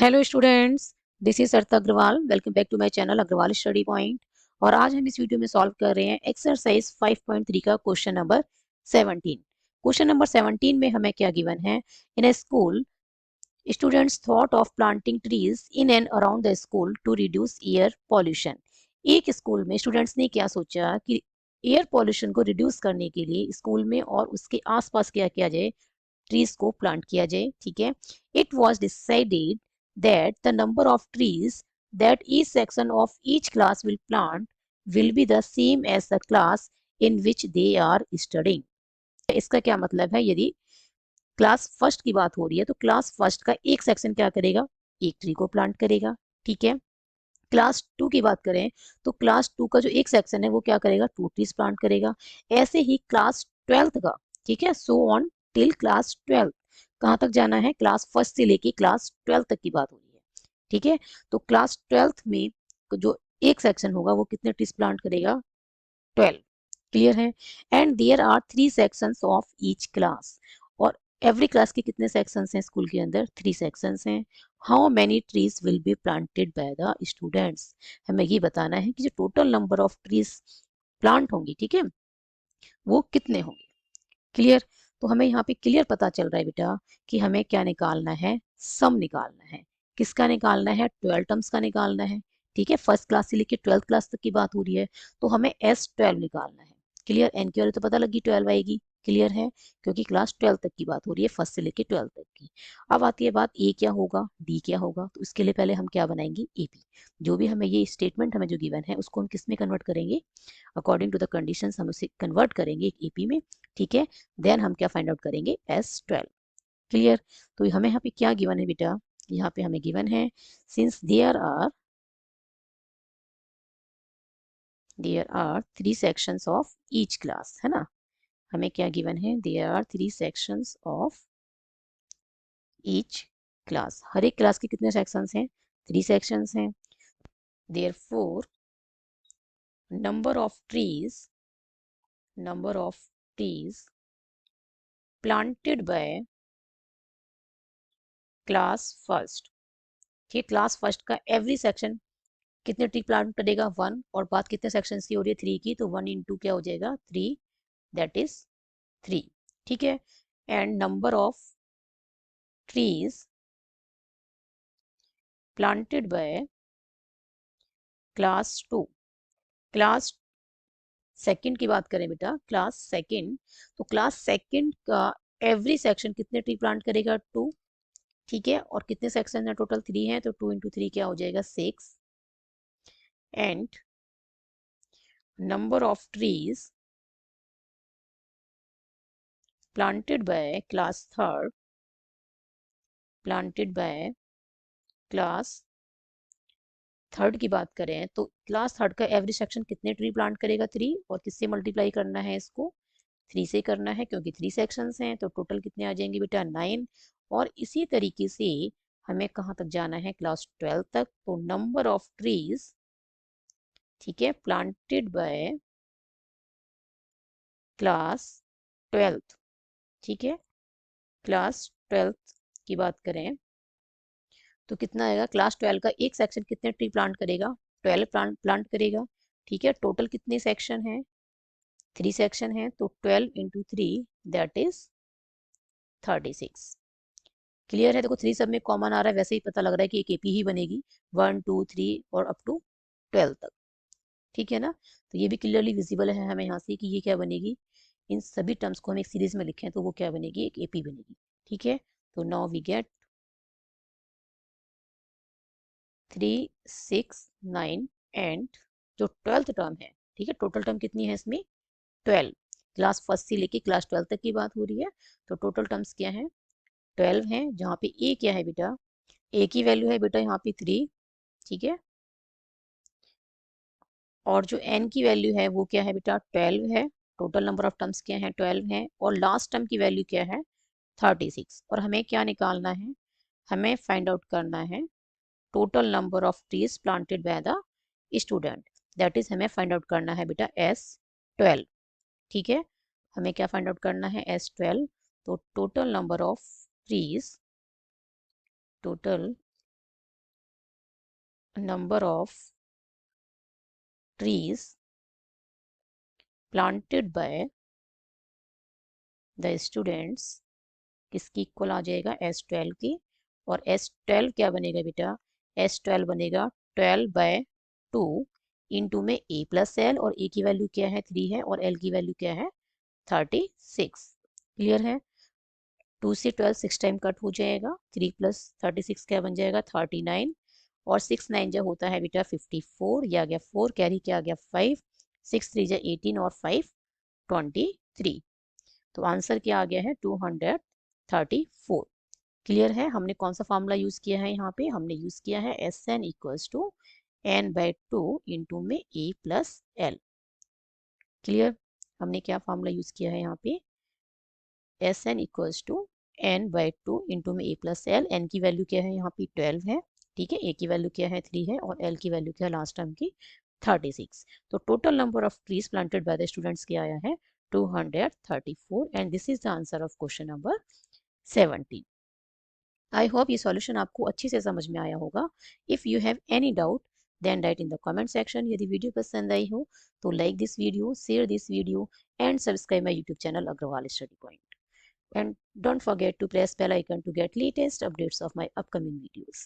Hello students, this is Arta Agarwal. Welcome back to my channel Agarwal study point. और आज हम इस वीडियो में सॉल्व कर रहे हैं एक्सरसाइज 5.3 का क्वेश्चन नंबर 17। क्वेश्चन नंबर 17 में हमें क्या गिवन है? In a school students thought of planting trees in and around the school to reduce air pollution. एक स्कूल में स्टूडेंट्स ने क्या सोचा कि एयर पॉल्यूशन को रिड्यूस करने के लिए स्कूल में और उसके आसपास क्या किया जाए, ट्रीज को प्लांट किया जाए। ठीक है, it was decided that the number of trees that each section of each class will plant will be the same as the class in which they are studying। इसका क्या मतलब है? यदि क्लास फर्स्ट की बात हो रही है तो क्लास फर्स्ट का एक सेक्शन क्या करेगा? एक ट्री को प्लांट करेगा। ठीक है, क्लास टू की बात करें तो क्लास टू का जो एक सेक्शन है वो क्या करेगा? टू ट्रीज प्लांट करेगा। ऐसे ही क्लास ट्वेल्थ का, ठीक है, so on till class twelfth. कहाँ तक जाना है? क्लास फर्स्ट से लेके क्लास ट्वेल्थ तक की बात हो रही है। ठीक है, तो क्लास ट्वेल्थ में जो एक सेक्शन होगा वो कितने ट्रीज प्लांट करेगा? 12। क्लियर है? And there are 3 sections of each class. और एवरी क्लास के कितने सेक्शंस हैं स्कूल के अंदर? 3 सेक्शंस हैं। How many trees will be planted by the students? हमें ये बताना है कि जो total number of trees plant होंगी, ठीक है, वो कितने होंगे। क्लियर? तो हमें यहाँ पे क्लियर पता चल रहा है बेटा कि हमें क्या निकालना है? सम निकालना है। किसका निकालना है? 12 टर्म्स का निकालना है। ठीक है, फर्स्ट क्लास से लेकर 12th क्लास तक की बात हो रही है तो हमें S12 निकालना है। क्लियर? एन की वैल्यू तो पता लगी 12 आएगी। क्लियर है? क्योंकि क्लास 12 तक की बात हो रही है, फर्स्ट से लेकर 12 तक की। अब आती है बात ए क्या होगा, डी क्या होगा। तो इसके लिए पहले हम क्या बनाएंगे? एपी। जो भी हमें ये स्टेटमेंट हमें जो गिवन है उसको हम किस में कन्वर्ट करेंगे? अकॉर्डिंग टू द कंडीशंस हम उसे कन्वर्ट करेंगे एक एपी में। ठीक है, देन हम क्या फाइंड आउट करेंगे? S12। क्लियर? तो हमें यहाँ पे क्या गिवन है बेटा? यहाँ पे हमें गिवन है since there are 3 sections of each class, है ना। हमें क्या गिवन है? There are 3 sections of each class. हर एक क्लास के कितने सेक्शंस हैं? 3 सेक्शंस हैं। Therefore number of trees planted by class first. ठीक, क्लास फर्स्ट का एवरी सेक्शन कितने ट्री प्लांट करेगा? 1। और बात कितने सेक्शंस की हो रही है? 3 की, तो 1 इंटू क्या हो जाएगा? 3, दैट इज 3। ठीक है, and number of trees planted by class 2। Class second की बात करें बेटा, क्लास सेकंड, तो क्लास सेकंड का एवरी सेक्शन कितने ट्री प्लांट करेगा? 2। ठीक है, और कितने सेक्शन है? टोटल 3 है, तो 2 इंटू 3 क्या हो जाएगा? 6। And number of trees planted by class third की बात करें तो क्लास थर्ड का एवरी सेक्शन कितने ट्री प्लांट करेगा? 3। और किससे मल्टीप्लाई करना है इसको? 3 से करना है, क्योंकि 3 सेक्शंस हैं, तो टोटल कितने आ जाएंगे बेटा? 9। और इसी तरीके से हमें कहाँ तक जाना है? क्लास 12 तक। तो नंबर ऑफ ट्रीज, ठीक है, प्लांटेड बाय क्लास 12, ठीक है, क्लास 12 की बात करें तो कितना आएगा? क्लास 12 का एक सेक्शन कितने ट्री प्लांट करेगा? 12 प्लांट करेगा। ठीक है, टोटल कितने सेक्शन है? 3 सेक्शन है, तो 12 इंटू 3 दैट इज 36। क्लियर है? देखो 3 सब में कॉमन आ रहा है, वैसे ही पता लग रहा है कि एक एपी ही बनेगी, 1 2 3 और अप टू 12 तक। ठीक है ना, तो ये भी क्लियरली विजिबल है हमें यहाँ से कि ये क्या बनेगी। इन सभी टर्म्स को हम एक सीरीज में लिखें तो वो क्या बनेगी? एक एपी बनेगी। ठीक है, तो नाउ वी गेट 3 6 9 एंड जो 12th टर्म है, ठीक है, टोटल टर्म कितनी है इसमें? 12। क्लास फर्स्ट से लेके क्लास 12 तक की बात हो रही है, तो टोटल टर्म्स क्या है? 12 है। जहाँ पे ए क्या है बेटा? ए की वैल्यू है बेटा यहाँ पे 3। ठीक है, और जो एन की वैल्यू है वो क्या है बेटा? 12 है। टोटल नंबर ऑफ टर्म्स क्या है? 12 है। और लास्ट टर्म की वैल्यू क्या है? 36। और हमें क्या निकालना है? हमें फाइंड आउट करना है total number of trees planted by the student. That is हमें फाइंड आउट करना है बेटा S12। ठीक है, हमें क्या फाइंड आउट करना है? S12। तो total number of trees planted by the students किसकी इक्वल आ जाएगा, S12 की। और S12 क्या बनेगा बेटा, S12 बनेगा 12/2 इंटू में A प्लस एल, और A की वैल्यू क्या है 3 है, और L की वैल्यू क्या है 36। क्लियर है। 2 से 12 6 टाइम कट हो जाएगा, 3 प्लस 36 क्या बन जाएगा 39, और 6 9 जो होता है बेटा 54, ये आ गया 4, कैरी क्या आ गया 5, 6 3 जो 18, और 5 23। तो आंसर क्या आ गया है 234। क्लियर है। हमने कौन सा फॉर्मूला यूज किया है यहाँ पे, हमने यूज किया है SN equals to n/2 into में A प्लस एल। क्लियर। हमने क्या फॉर्मूला यूज किया है यहाँ पे, SN equals to n/2 into में A प्लस एल। एन की वैल्यू क्या है यहाँ पे 12 है, ठीक है। A की वैल्यू क्या है 3 है, और L की वैल्यू क्या है लास्ट टाइम की 36। तो total number of trees planted by the students क्या आया है 234, and this is the answer of question number 17। I hope ये सॉल्यूशन आपको अच्छी से समझ में आया होगा। If you have any doubt then write in the comment section. यदि वीडियो पसंद आई हो तो like this video, share this video, and subscribe my YouTube channel Agarwal study point, and don't forget to press bell icon to get latest updates of my upcoming videos.